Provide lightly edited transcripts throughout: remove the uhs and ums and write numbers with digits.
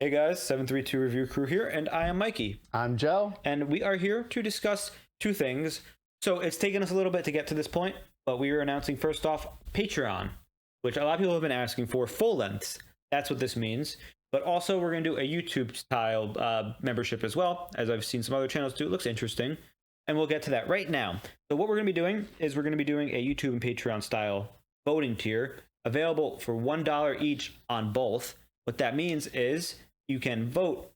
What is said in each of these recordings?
Hey guys, 732 Review Crew here, and I am Mikey. I'm Joe. And we are here to discuss two things. So it's taken us a little bit to get to this point, but we are announcing first off Patreon, which a lot of people have been asking for full lengths. That's what this means. But also we're going to do a YouTube style membership as well, as I've seen some other channels do. It looks interesting. And we'll get to that right now. So what we're going to be doing is we're going to be doing a YouTube and Patreon style voting tier available for $1 each on both. What that means is you can vote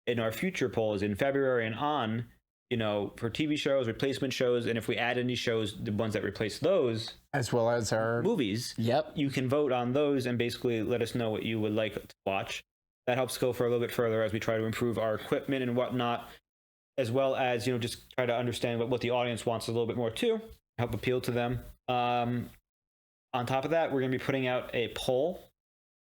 in our future polls in February and on, for TV shows, replacement shows, and if we add any shows, the ones that replace those, as well as our movies. Yep. You can vote on those and basically let us know what you would like to watch. That helps go for a little bit further as we try to improve our equipment and whatnot, as well as, just try to understand what the audience wants a little bit more too, help appeal to them. On top of that, we're going to be putting out a poll,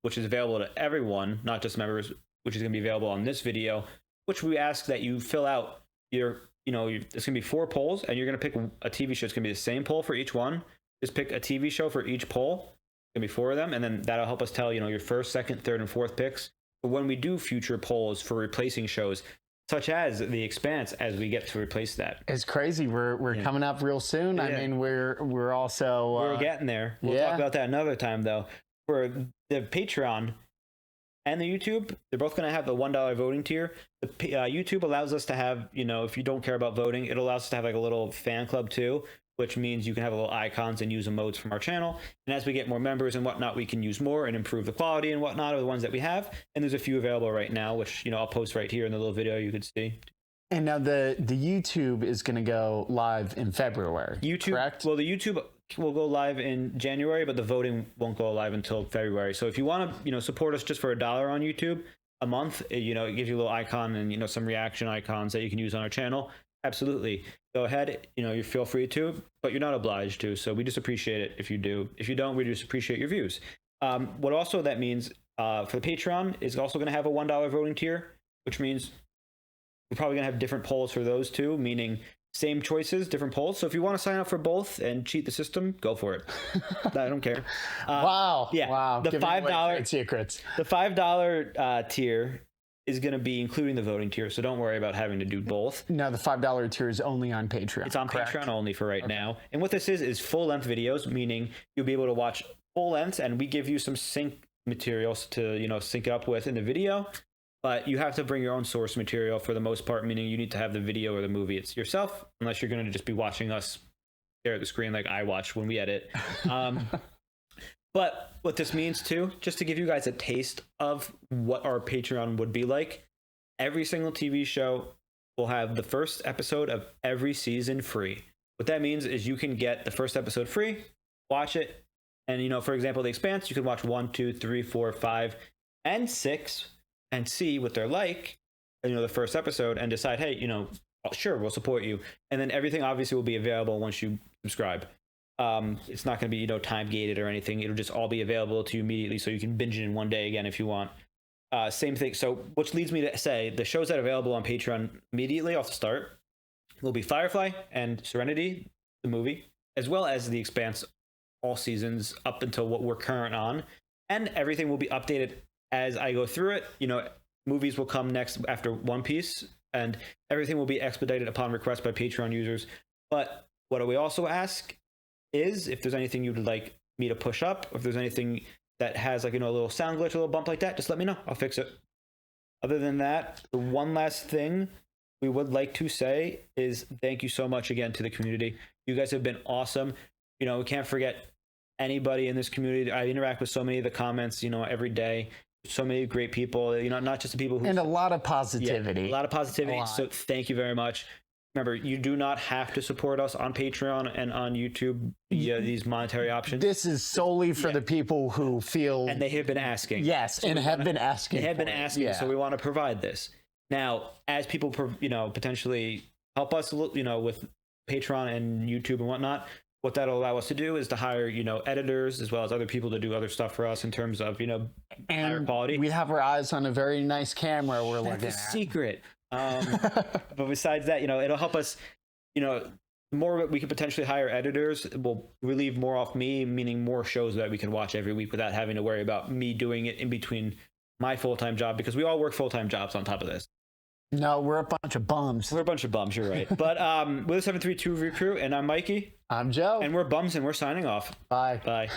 which is available to everyone, not just members, which is going to be available on this video, which we ask that you fill out there's going to be 4 polls, and you're going to pick a TV show. It's going to be the same poll for each one. Just pick a TV show for each poll. It's going to be 4 of them, and then that'll help us tell, your first, second, third, and fourth picks. But when we do future polls for replacing shows, such as The Expanse, as we get to replace that. It's crazy. We're coming up real soon. Yeah. I mean, we're also... We're getting there. We'll talk about that another time, though. For the Patreon and the YouTube, they're both going to have the $1 voting tier. The YouTube allows us to have, if you don't care about voting, it allows us to have like a little fan club too, which means you can have little icons and use emotes from our channel. And as we get more members and whatnot, we can use more and improve the quality and whatnot of the ones that we have. And there's a few available right now, which, I'll post right here in the little video you could see. And now the YouTube is going to go live in February, correct? Well, the YouTube will go live in January, but the voting won't go live until February. So if you want to, support us just for $1 on YouTube a month, it gives you a little icon and, some reaction icons that you can use on our channel. Absolutely. Go ahead. You feel free to, but you're not obliged to. So we just appreciate it if you do. If you don't, we just appreciate your views. What also that means for the Patreon is also going to have a $1 voting tier, which means we're probably going to have different polls for those two, meaning same choices, different polls. So if you want to sign up for both and cheat the system, go for it. I don't care. Wow. Yeah. Wow. The $5 secrets. The $5 tier is going to be including the voting tier, so don't worry about having to do both. No, the $5 tier is only on Patreon. It's on Patreon only for right now. And what this is full-length videos, meaning you'll be able to watch full lengths, and we give you some sync materials to sync it up with in the video. But you have to bring your own source material for the most part, meaning you need to have the video or the movie it's yourself, unless you're going to just be watching us stare at the screen like I watch when we edit. But what this means too, just to give you guys a taste of what our Patreon would be like, every single TV show will have the first episode of every season free. What that means is you can get the first episode free, watch it, and for example, The Expanse, you can watch 1, 2, 3, 4, 5, and 6, and see what they're like, the first episode, and decide, hey, sure, we'll support you. And then everything obviously will be available once you subscribe. It's not going to be, time gated or anything. It'll just all be available to you immediately, so you can binge it in one day again if you want. Same thing. So, which leads me to say the shows that are available on Patreon immediately off the start will be Firefly and Serenity, the movie, as well as The Expanse, all seasons up until what we're current on. And everything will be updated as I go through it. Movies will come next after One Piece, and everything will be expedited upon request by Patreon users. But what we also ask is if there's anything you'd like me to push up, or if there's anything that has a little sound glitch, a little bump like that, just let me know. I'll fix it. Other than that, the one last thing we would like to say is thank you so much again to the community. You guys have been awesome. We can't forget anybody in this community. I interact with so many of the comments, every day. So many great people, not just the people who... And a lot of positivity. Yeah, a lot of positivity. So thank you very much. Remember, you do not have to support us on Patreon and on YouTube via these monetary options. This is solely for the people who feel... And they have been asking. Yes, so and have been asking. They have been asking, so we want to provide this. Now, as people, potentially help us, with Patreon and YouTube and whatnot, what that'll allow us to do is to hire, editors as well as other people to do other stuff for us in terms of, higher quality. We have our eyes on a very nice camera we're looking at. That's a secret. But besides that, it'll help us, the more we could potentially hire editors, it will relieve more off me, meaning more shows that we can watch every week without having to worry about me doing it in between my full-time job because we all work full-time jobs on top of this. No, we're a bunch of bums. We're a bunch of bums, you're right. But we're the 732 Review Crew, and I'm Mikey. I'm Joe. And we're bums, and we're signing off. Bye. Bye.